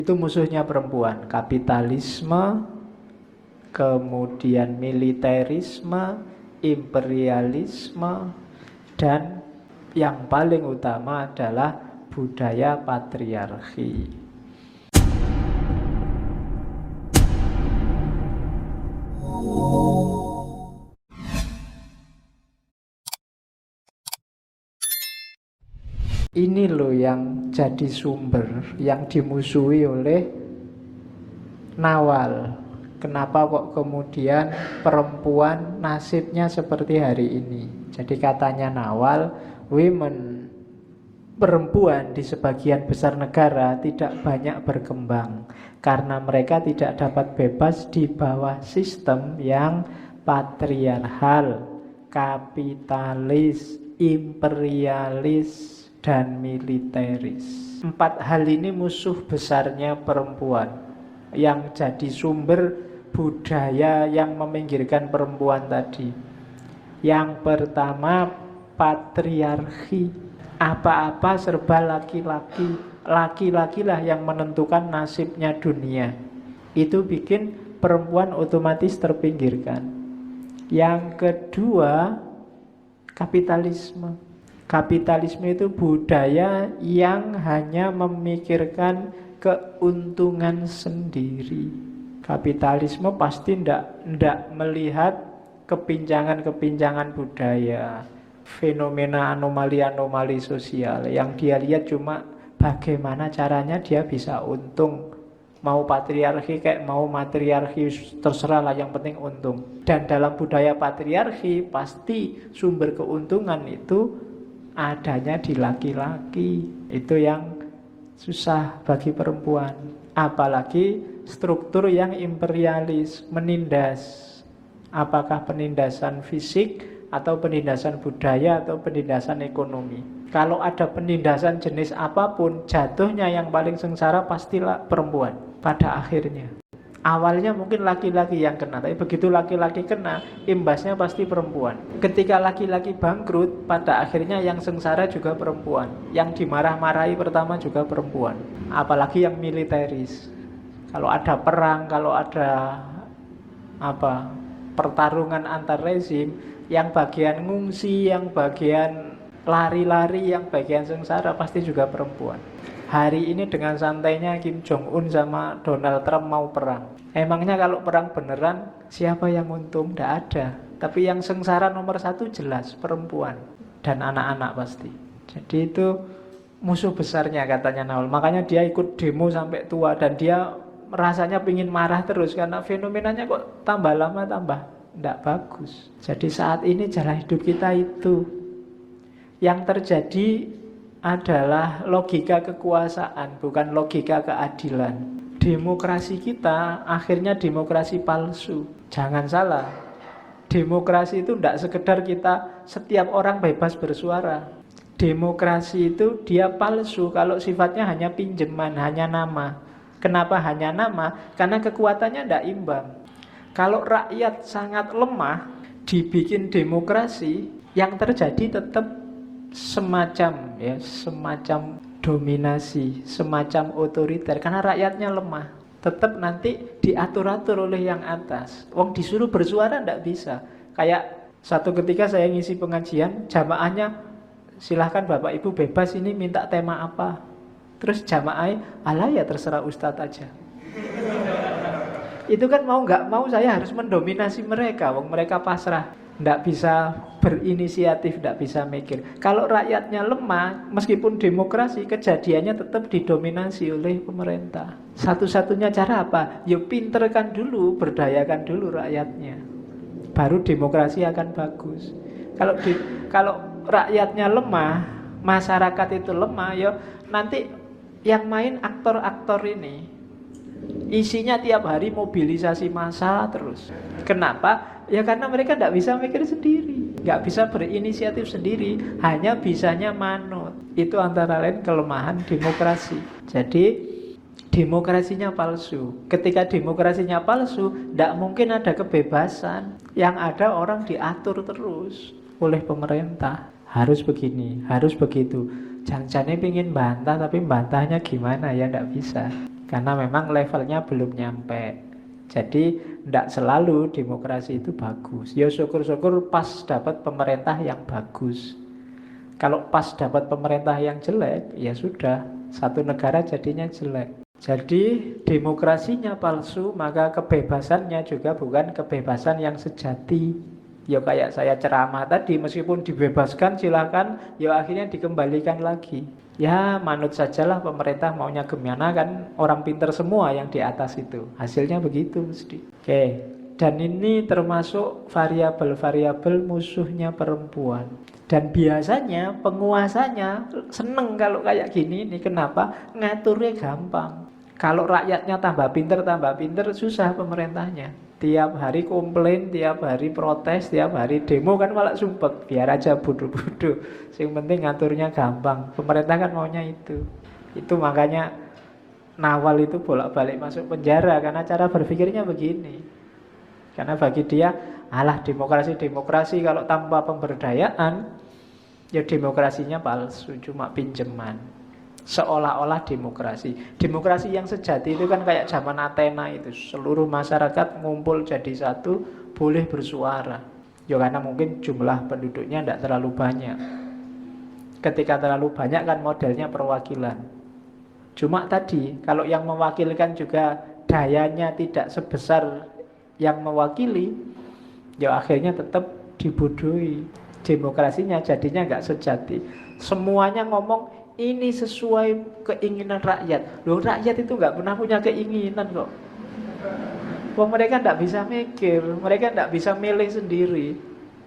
Itu musuhnya perempuan. Kapitalisme, kemudian militerisme, imperialisme, dan yang paling utama adalah budaya patriarki. Ini loh yang jadi sumber, yang dimusuhi oleh Nawal. Kenapa kok kemudian perempuan nasibnya seperti hari ini? Jadi katanya Nawal, perempuan di sebagian besar negara tidak banyak berkembang karena mereka tidak dapat bebas di bawah sistem yang patriarkal, kapitalis, imperialis, dan militeris. 4 hal ini musuh besarnya perempuan, yang jadi sumber budaya yang meminggirkan perempuan tadi. Yang pertama, patriarki. Apa-apa serba laki-laki. Laki-laki lah yang menentukan nasibnya dunia. Itu bikin perempuan otomatis terpinggirkan. Yang kedua, kapitalisme. Kapitalisme itu budaya yang hanya memikirkan keuntungan sendiri. Kapitalisme pasti tidak melihat kepinjangan-kepinjangan budaya, fenomena anomali-anomali sosial. Yang dia lihat cuma bagaimana caranya dia bisa untung. Mau patriarki kayak mau matriarki, terserah lah, yang penting untung. Dan dalam budaya patriarki pasti sumber keuntungan itu adanya di laki-laki. Itu yang susah bagi perempuan. Apalagi struktur yang imperialis, menindas. Apakah penindasan fisik atau penindasan budaya atau penindasan ekonomi. Kalau ada penindasan jenis apapun, jatuhnya yang paling sengsara pastilah perempuan pada akhirnya. Awalnya mungkin laki-laki yang kena, tapi begitu laki-laki kena, imbasnya pasti perempuan. Ketika laki-laki bangkrut, pada akhirnya yang sengsara juga perempuan. Yang dimarah-marahi pertama juga perempuan. Apalagi yang militeris. Kalau ada perang, kalau ada pertarungan antar rezim, yang bagian ngungsi, yang bagian lari-lari, yang bagian sengsara pasti juga perempuan. Hari ini dengan santainya Kim Jong-un sama Donald Trump mau perang. Emangnya kalau perang beneran siapa yang untung? Tidak ada. Tapi yang sengsara nomor 1 jelas perempuan dan anak-anak pasti. Jadi itu musuh besarnya katanya Nawal. Makanya dia ikut demo sampai tua dan dia rasanya pingin marah terus karena fenomenanya kok tambah lama tambah tidak bagus. Jadi saat ini jalan hidup kita itu yang terjadi adalah logika kekuasaan, bukan logika keadilan. Demokrasi kita akhirnya demokrasi palsu. Jangan salah, demokrasi itu tidak sekedar kita setiap orang bebas bersuara. Demokrasi itu dia palsu kalau sifatnya hanya pinjaman, hanya nama. Kenapa hanya nama? Karena kekuatannya tidak imbang. Kalau rakyat sangat lemah, dibikin demokrasi, yang terjadi tetap semacam dominasi, semacam otoriter, karena rakyatnya lemah. Tetap nanti diatur-atur oleh yang atas. Wong disuruh bersuara tidak bisa. Kayak satu ketika saya ngisi pengajian, jamaahnya silahkan Bapak Ibu bebas ini minta tema apa. Terus jamaahnya, alah ya terserah Ustadz aja. Itu kan mau nggak mau saya harus mendominasi mereka. Wong mereka pasrah. Tidak bisa berinisiatif, tidak bisa mikir. Kalau rakyatnya lemah, meskipun demokrasi, kejadiannya tetap didominasi oleh pemerintah. Satu-satunya cara apa? Ya pinterkan dulu, berdayakan dulu rakyatnya. Baru demokrasi akan bagus. Kalau rakyatnya lemah, masyarakat itu lemah, ya nanti yang main aktor-aktor ini isinya tiap hari mobilisasi massa terus. Kenapa? Ya karena mereka tidak bisa mikir sendiri, nggak bisa berinisiatif sendiri, hanya bisanya manut. Itu antara lain kelemahan demokrasi. Jadi demokrasinya palsu. Ketika demokrasinya palsu, tidak mungkin ada kebebasan. Yang ada orang diatur terus oleh pemerintah. Harus begini, harus begitu. Jangan-jangan pengen bantah, tapi bantahnya gimana ya tidak bisa. Karena memang levelnya belum nyampe. Jadi tidak selalu demokrasi itu bagus. Ya syukur-syukur pas dapat pemerintah yang bagus. Kalau pas dapat pemerintah yang jelek, ya sudah, satu negara jadinya jelek. Jadi demokrasinya palsu, maka kebebasannya juga bukan kebebasan yang sejati. Ya kayak saya ceramah tadi, meskipun dibebaskan silakan, ya akhirnya dikembalikan lagi. Ya manut sajalah pemerintah maunya gimana, kan orang pinter semua yang di atas itu. Hasilnya begitu mesti. Oke, dan ini termasuk variabel-variabel musuhnya perempuan. Dan biasanya penguasanya seneng kalau kayak gini. Ini kenapa? Ngaturnya gampang. Kalau rakyatnya tambah pinter, susah pemerintahnya. Tiap hari komplain, tiap hari protes, tiap hari demo, kan malah sumpek. Biar aja bodoh-bodoh. Yang penting ngaturnya gampang. Pemerintah kan maunya itu. Itu makanya Nawal itu bolak-balik masuk penjara, karena cara berpikirnya begini. Karena bagi dia, alah demokrasi kalau tanpa pemberdayaan, ya demokrasinya palsu, cuma pinjeman. Seolah-olah demokrasi. Demokrasi yang sejati itu kan kayak zaman Athena itu. Seluruh masyarakat ngumpul jadi satu, boleh bersuara. Ya karena mungkin jumlah penduduknya tidak terlalu banyak. Ketika terlalu banyak kan modelnya perwakilan. Cuma tadi, kalau yang mewakilkan juga dayanya tidak sebesar yang mewakili, ya akhirnya tetap dibodohi. Demokrasinya jadinya nggak sejati. Semuanya ngomong ini sesuai keinginan rakyat. Loh, rakyat itu nggak pernah punya keinginan kok. Wah, mereka nggak bisa mikir, mereka nggak bisa milih sendiri.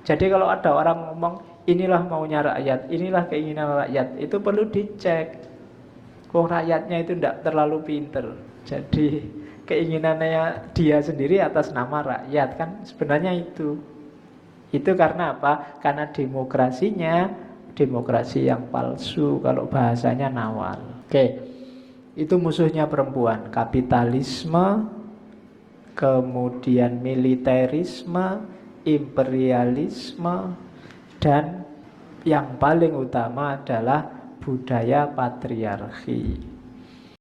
Jadi kalau ada orang ngomong inilah maunya rakyat, inilah keinginan rakyat, itu perlu dicek. Wah, rakyatnya itu nggak terlalu pinter. Jadi keinginannya dia sendiri atas nama rakyat, kan sebenarnya itu. Itu karena apa? Karena demokrasi yang palsu, kalau bahasanya Nawal. Oke, itu musuhnya perempuan. Kapitalisme, kemudian militerisme, imperialisme, dan yang paling utama adalah budaya patriarki.